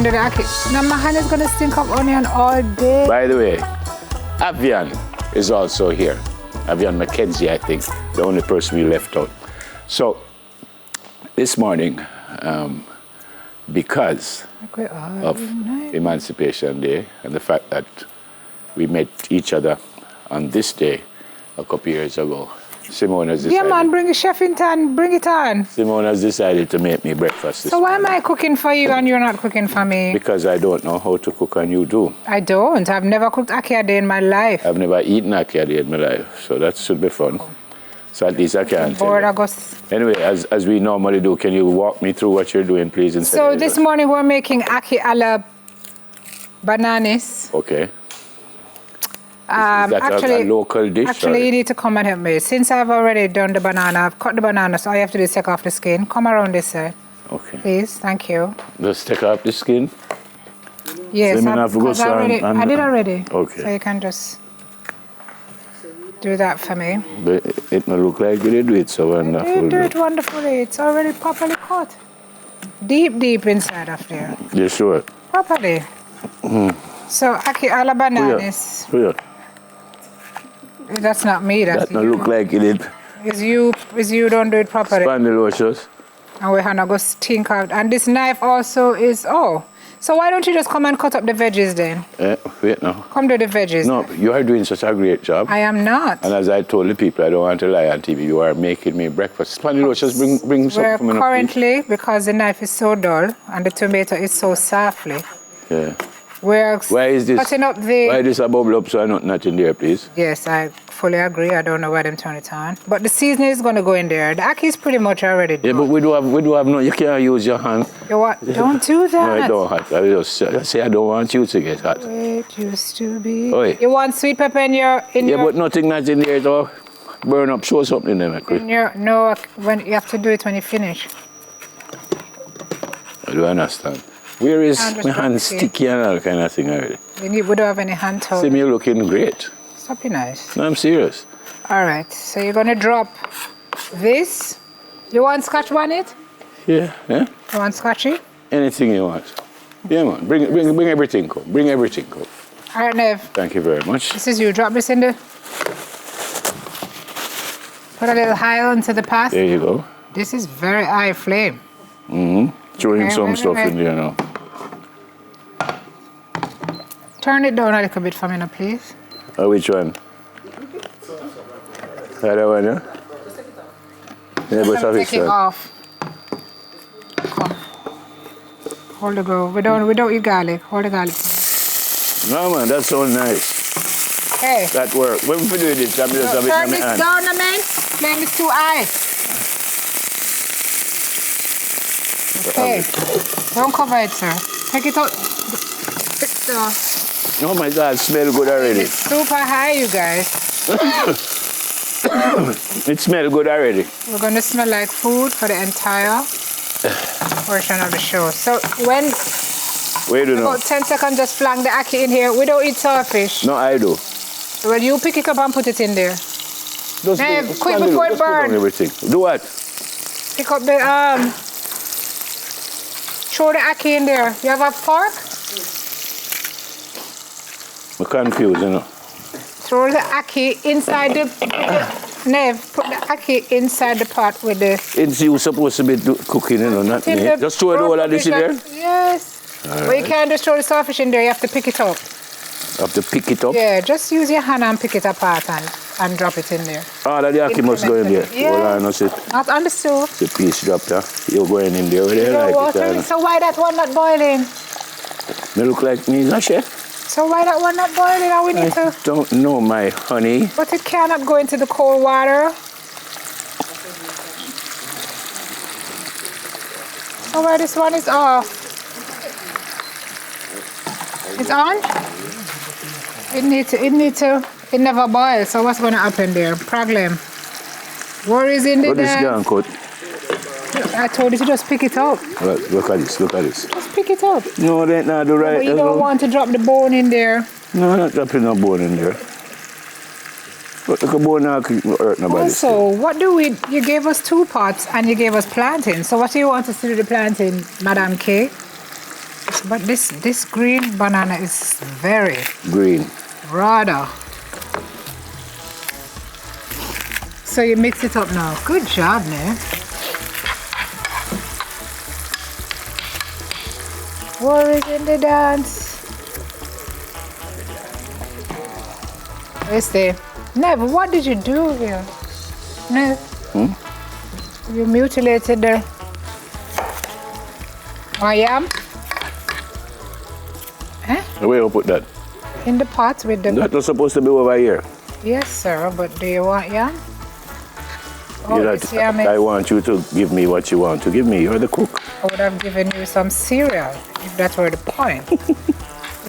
do the ackee. Now my hand is gonna stink of onion all day. By the way, Avian is also here. Avian McKenzie, I think, the only person we left out. So, this morning, because of Emancipation Day and the fact that we met each other on this day a couple years ago, Simone has decided... Yeah, man, bring a chef in town, bring it on. Simone has decided to make me breakfast this morning. So why am I cooking for you and you're not cooking for me? Because I don't know how to cook and you do. I don't. I've never cooked ackee a day in my life. I've never eaten ackee a day in my life, so that should be fun. So at least I can tell you. Anyway, as we normally do, can you walk me through what you're doing, please? So this morning we're making ackee a la bananas. Okay. Is that a local dish? Actually, you need to come and help me. Since I've already done the banana, I've cut the banana, so all you have to do is take off the skin. Come around this side. Okay. Please, thank you. Just take off the skin? Yes, so I did already. Okay. So you can just do that for me. But it may look like you did do it so wonderful. You do it wonderfully. It's already properly cut. Deep, deep inside of there. You sure? Properly. So, ackee a la bananas. Yeah. That's not me, that's that you. That look like it did. It's you don't do it properly. Spandylocious. And we're gonna go stink out. And this knife also is, so why don't you just come and cut up the veggies then? Wait now. Come do the veggies. No, you are doing such a great job. I am not. And as I told the people, I don't want to lie on TV, you are making me breakfast. Spandylocious, bring something for me now, currently, because the knife is so dull and the tomato is so softly. Yeah. We're Why is this? cutting up the... Why is this a bubble up so I not in there, please? Yes, I fully agree. I don't know why them turn it on. But the seasoning is going to go in there. The ackee is pretty much already done. Yeah, but we do have no, you can't use your hand. You what? Don't do that. No, I don't have to. I say I don't want you to get hot. It used to be. Oi. You want sweet pepper in your... but nothing that's in there though. Burn up, show something in there, No, when you have to do it when you finish. I do understand. Where is my hand sticky and all kind of thing already? We don't have any hand towel. See me looking great. Stop be nice. No, I'm serious. All right, so you're going to drop this. You want scotch bonnet? Yeah. You want scotchy? Anything you want. Yeah, man. Bring everything, come. Bring everything, come. All right, Nev. Thank you very much. This is you. Drop this in the... Put a little high onto the pot. There you go. This is very high flame. Throwing some stuff in there now. Turn it down a little bit for me now, please. Which one? That one, yeah? Yeah, but have it take it off. Come. Hold the go. We don't eat garlic. Hold the garlic. No, man, that sounds nice. Hey. That work. When we do this, I'm just have it turn in my this hand. down, man. Flame is too high. Okay. Don't cover it, sir. Take it out. Oh my God, smell good already. It's super high, you guys. It smells good already. We're going to smell like food for the entire portion of the show. So when about 10 seconds, just flank the ackee in here. We don't eat saltfish. No, I do. Well, you pick it up and put it in there. Just quick before it burns. Everything. Do what? Pick up the throw the ackee in there. You have a fork? I'm confused, you know. Throw the ackee inside the... Nev, put the ackee inside the pot with the... It's you supposed to be cooking, you know, not me. Just throw it all of this in there? Yes. But you can't just throw the starfish in there. You have to pick it up. You have to pick it up? Yeah, just use your hand and pick it apart and drop it in there. Oh, that the ackee must go in there? Yeah. Hold on, that's it. Not on the stove. It's a piece dropped, huh? You're going in there. So why that one not boiling? They look like me, no chef? So why that one not boiling? Now we need to... don't know, my honey. But it cannot go into the cold water. So why this one is off? It's on? It never boils. So what's going to happen there? Problem. Worries in the What is going cut? I told you to just pick it up. Look at this, Just pick it up. No, they not do right. But you don't want to drop the bone in there. No, I'm not dropping no bone in there. But the bone now could hurt nobody. Also, you gave us 2 pots and you gave us plantain. So what do you want us to do with the plantain, Madam K? But this green banana is very green. Rather. So you mix it up now. Good job, Ned. Warriors in the dance. Let's see. Nev, what did you do here? Nev? You mutilated the yam? Huh? Where you put that? In the pot with the... That was supposed to be over here. Yes, sir, but do you want yam? Oh, I want you to give me what you want to give me. You're the cook. I would have given you some cereal, if that were the point.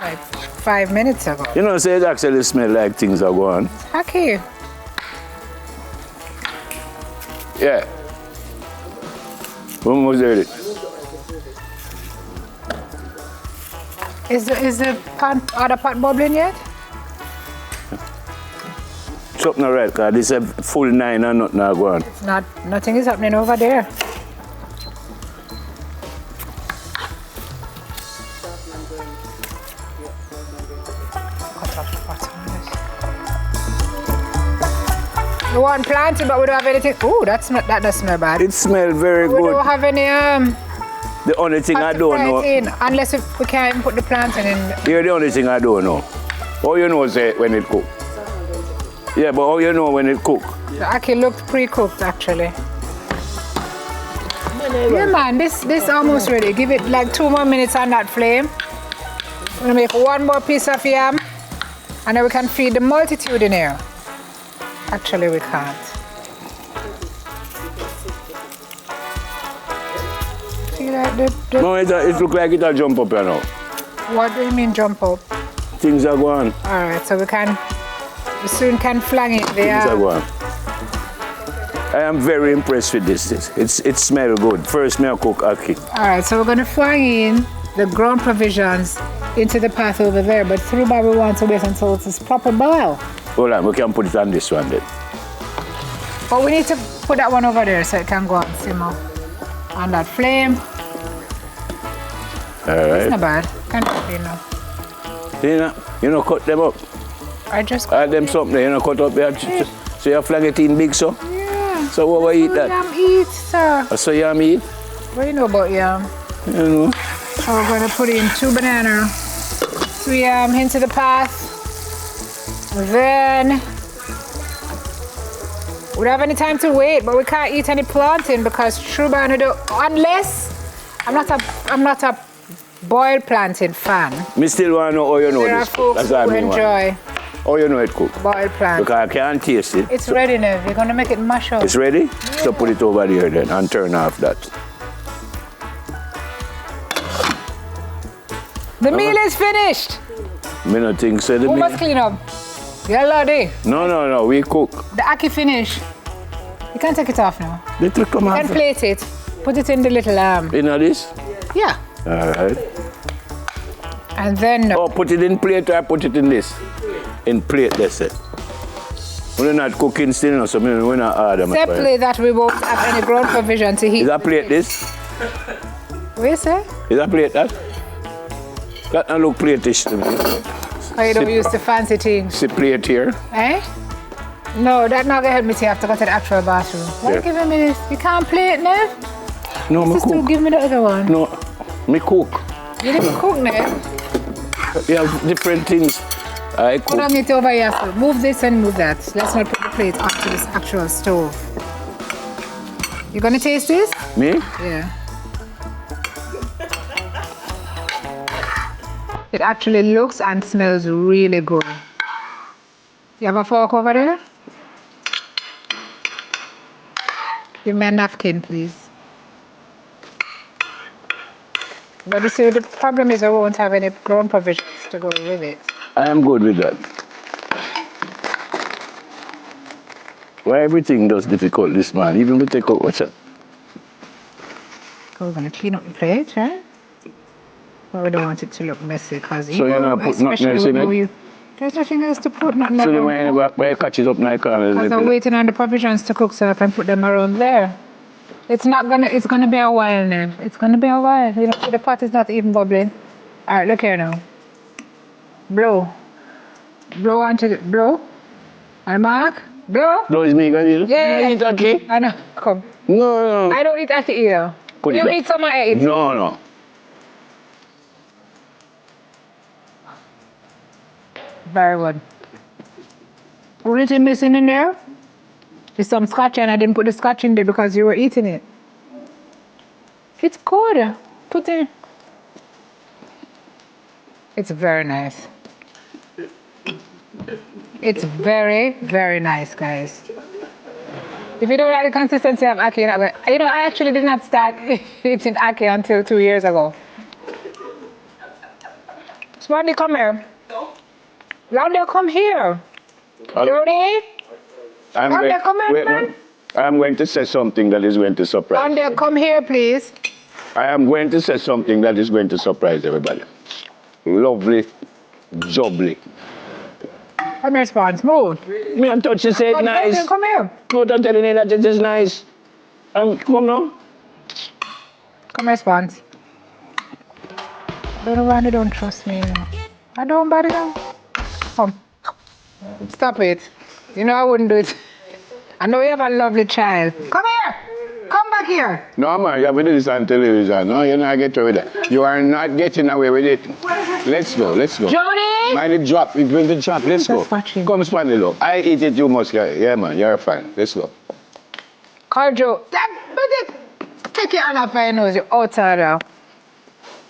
Like 5 minutes ago. You know, say it actually smells like things are going. Ackee. Yeah. When was it? Is the other pot bubbling yet? Something right, because this is a full 9 and nothing are going. It's not, nothing is happening over there. We want planting, but we don't have anything. Oh, that does smell bad. It smells very good. We don't have any the only thing I don't know. Unless we can't put the planting in. You're the only thing I don't know. All you know is when it cook. Yeah, but how you know when it cook? The ackee looked pre-cooked actually. Yeah man, this almost ready. Give it like 2 more minutes on that flame. I'm gonna make 1 more piece of yam and then we can feed the multitude in here. Actually we can't. See like the... No, it looks like it'll jump up here now. What do you mean jump up? Things are going. Alright, so we soon can flang it there. Things are going. I am very impressed with this. It smells good. First, me I cook ackee. Alright, so we're going to flang in the ground provisions into the pot over there, but through by we want to wait until it's proper boil. Hold on, we can put it on this one then. But we need to put that one over there so it can go and simmer on that flame. Alright. It's not bad. Can you know? You know, cut them up. I just add them something, you know, cut up there. So you flag it in big, so? Yeah. So what we eat that? Yam eat, sir. So yam eat? What do you know about yam? You know. So we're going to put in 2 bananas, 2 yam into the pot. Then we don't have any time to wait, but we can't eat any plantain because true unless I'm not a boiled plantain fan. Me still want to know how you know there this. Are folks That's what who I mean. Enjoy. How you know it cook? Boiled plantain. Because I can't taste it. It's ready now. We're gonna make it mash up. It's ready? Yeah. So put it over there then and turn off that. The meal is finished. Me not think so. We must clean up. Yeah, Lordy. No, we cook. The ackee finish. You can take it off now. Little come off. You can plate it. Put it in the little You know this? Yeah. Alright. And then oh, put it in plate or put it in this? In plate, that's it. We're not cooking still, so we're not hard. Simply that we won't have any ground provision to heat. Is that plate this? What you say? Is that plate that? That don't look plate-ish to me. Oh, you don't use the fancy thing? See plate here? Eh? No, that's not gonna help me to have to go to the actual bathroom. Why are you giving me this? You can't plate, Nev? No, me cook. Give me the other one. No, me cook. You didn't cook, Nev? You have different things. I cook. Put on it over here. Move this and move that. Let's not put the plate up to this actual stove. You gonna taste this? Me? Yeah. It actually looks and smells really good. You have a fork over there? Give me a napkin, please. But you see, the problem is I won't have any ground provisions to go with it. I am good with that. Why everything does difficult this man? Even we take out what's it? We're going to clean up the plate, right? But we don't want it to look messy because so you're not put nothing else in it? There's nothing else to put, nothing. So then why you catch it up now? Because I'm waiting on the provisions to cook so I can put them around there. It's gonna be a while now. It's gonna be a while. You know, the pot is not even bubbling. All right, look here now. Blow. Blow onto the, blow. And Mark, blow. No, it's me, guys. Yeah. You eat ackee? I know, come. No, no. I don't eat ackee either. Put it You back. eat some, I eat. No, no. Very good. Only thing missing in there is some scotch, and I didn't put the scotch in there because you were eating it. It's good. Put it. It's very nice. It's very, very nice, guys. If you don't like the consistency of ackee, you know, I actually did not start eating ackee until 2 years ago. Smarty, come here. Laudia, come here. Jody? Laudia, come here, man. I'm going to say something that is going to surprise. Laudia, come here, please. I am going to say something that is going to surprise everybody. Lovely, jubbly. Come here, Spons, move. Me and touch you say it's nice. Come here. Good, I'm telling you that it is nice. Come now. Come here, Spons. Don't trust me. I don't body down. Come. Stop it. You know I wouldn't do it. I know you have a lovely child. Come here. Come back here. No, man, you have to do this on television. No, you're not getting away with that. You are not getting away with it. Let's go, let's go. Jody! Mind it drop, it will the drop. Let's go. Watching. Come, Spanny, look. I eat it, you must get it. Yeah, man, you're fine. Let's go. Carjo. Take your hand off your nose, you're outside now.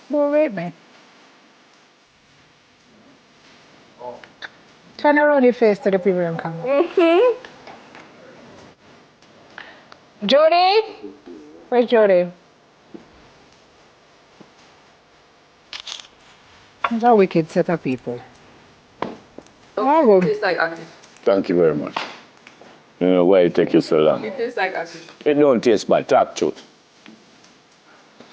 Don't wait, man. Turn around your face to the people in camera. Jody? Where's Jody? It's a wicked set of people. Oh, Tastes like ackee. Thank you very much. You know why it take you so long? It tastes like ackee. It don't taste bad, talk truth.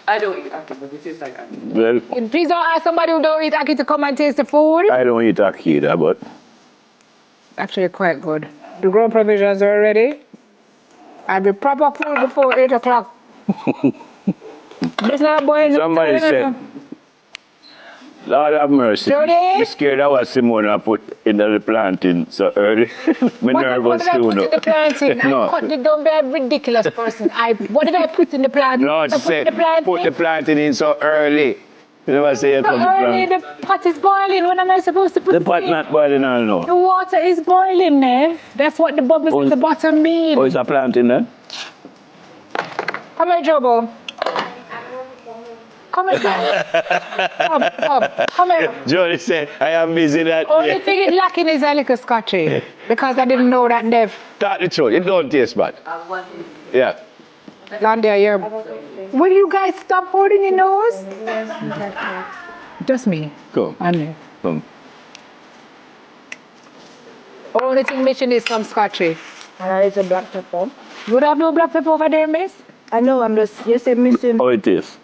I don't eat ackee, but it tastes like ackee. Well, please don't ask somebody who don't eat ackee to come and taste the food. I don't eat ackee either, but Actually quite good. The ground provisions are ready. I'll be proper food before 8 o'clock. It's not boiling. somebody said, Lord have mercy. Jody? I'm scared I was Simona put in the planting so early. My nervous What did I too. put in the planting? No. Don't be a ridiculous person. What did I put in the planting? No, she said, put the planting in so early. You know what I say? So early, the pot is boiling. When am I supposed to put The it pot in? not boiling now, no. The water is boiling there. That's what the bubbles at the bottom mean. Oh, is a planting there? Come here, Jobo. Come here, man. Come here. Jody said, I am busy that Only day. thing it's lacking is a little scotchy. Because I didn't know that Dev. Talk the truth, it don't taste bad. Yeah. Landia, you're... Will you guys stop holding your nose? Just me. Come. And me. Come. Only thing missing is some scotchy. It's a black pepper. You have no black pepper over there, miss? I know, I'm just, you say missing. How it is?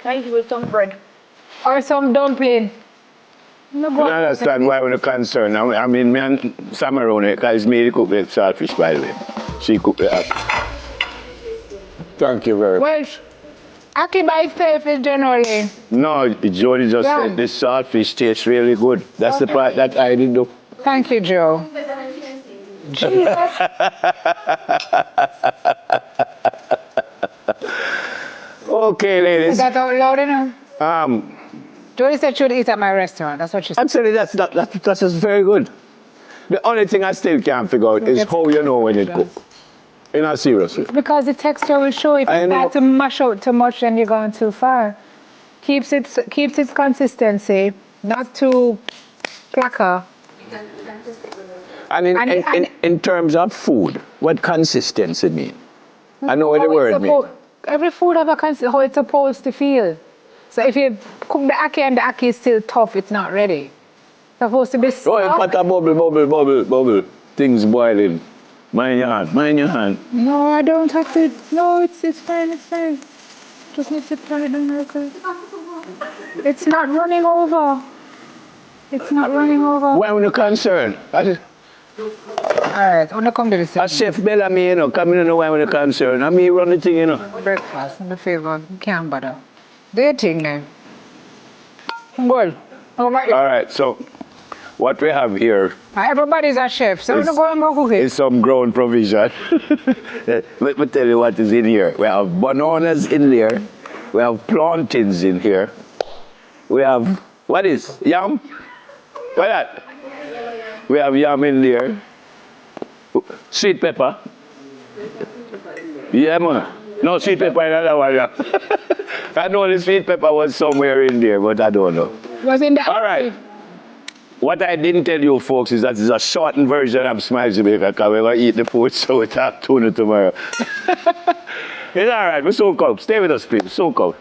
Thank you with some bread. Or some dumpling. No, I don't understand why we're concerned. I mean, me and Samarone, because me cook the saltfish, by the way. She cooked the ackee. Thank you very much. well, ackee by itself is generally... No, Jody just Yeah. said this saltfish tastes really good. That's the part that I didn't do. Thank you, Joe. Jesus. Okay, Is ladies. that out loud enough? Jody said she would eat at my restaurant. That's what she said. Actually, that's just very good. The only thing I still can't figure out is how you know when it cooked. You know, seriously. Because the texture will show. If I you know. start to mash out too much, then you're going too far. Keeps its consistency, not too placker. And in terms of food, what consistency mean? I know what the word means. Every food have a consistency, how it's supposed to feel. So if you cook the ackee and the ackee is still tough, it's not ready. It's supposed to be Oh, soft. pot a bubble. Things boiling. Mind your hand, mind your hand. No, I don't have to. No, it's fine, it's fine. Just need to try it on real quick. It's not running over. It's not running over. Why are you concerned? Alright, I'm gonna come to this. A Chef Bellamy, you know, come in and know why we're concerned. I mean, run the thing, you know. Breakfast, in the favor, you can't bother. They think then. Good. Oh my. All right, so what we have here Everybody's a chef, so we're going to cook it. is some ground provision. Let me tell you what is in here. We have bananas in there. We have plantains in here. We have, what is, yam? What that? We have yam in there. Sweet pepper. Yeah, man. No, sweet pepper in another one, yeah. I know the sweet pepper was somewhere in there, but I don't know. Was in the. All right. What I didn't tell you folks is that it's a shortened version of Smile Jamaica because we're going to eat the food so we have tuna tomorrow. It's all right. We're so cold. Stay with us, please. So cold.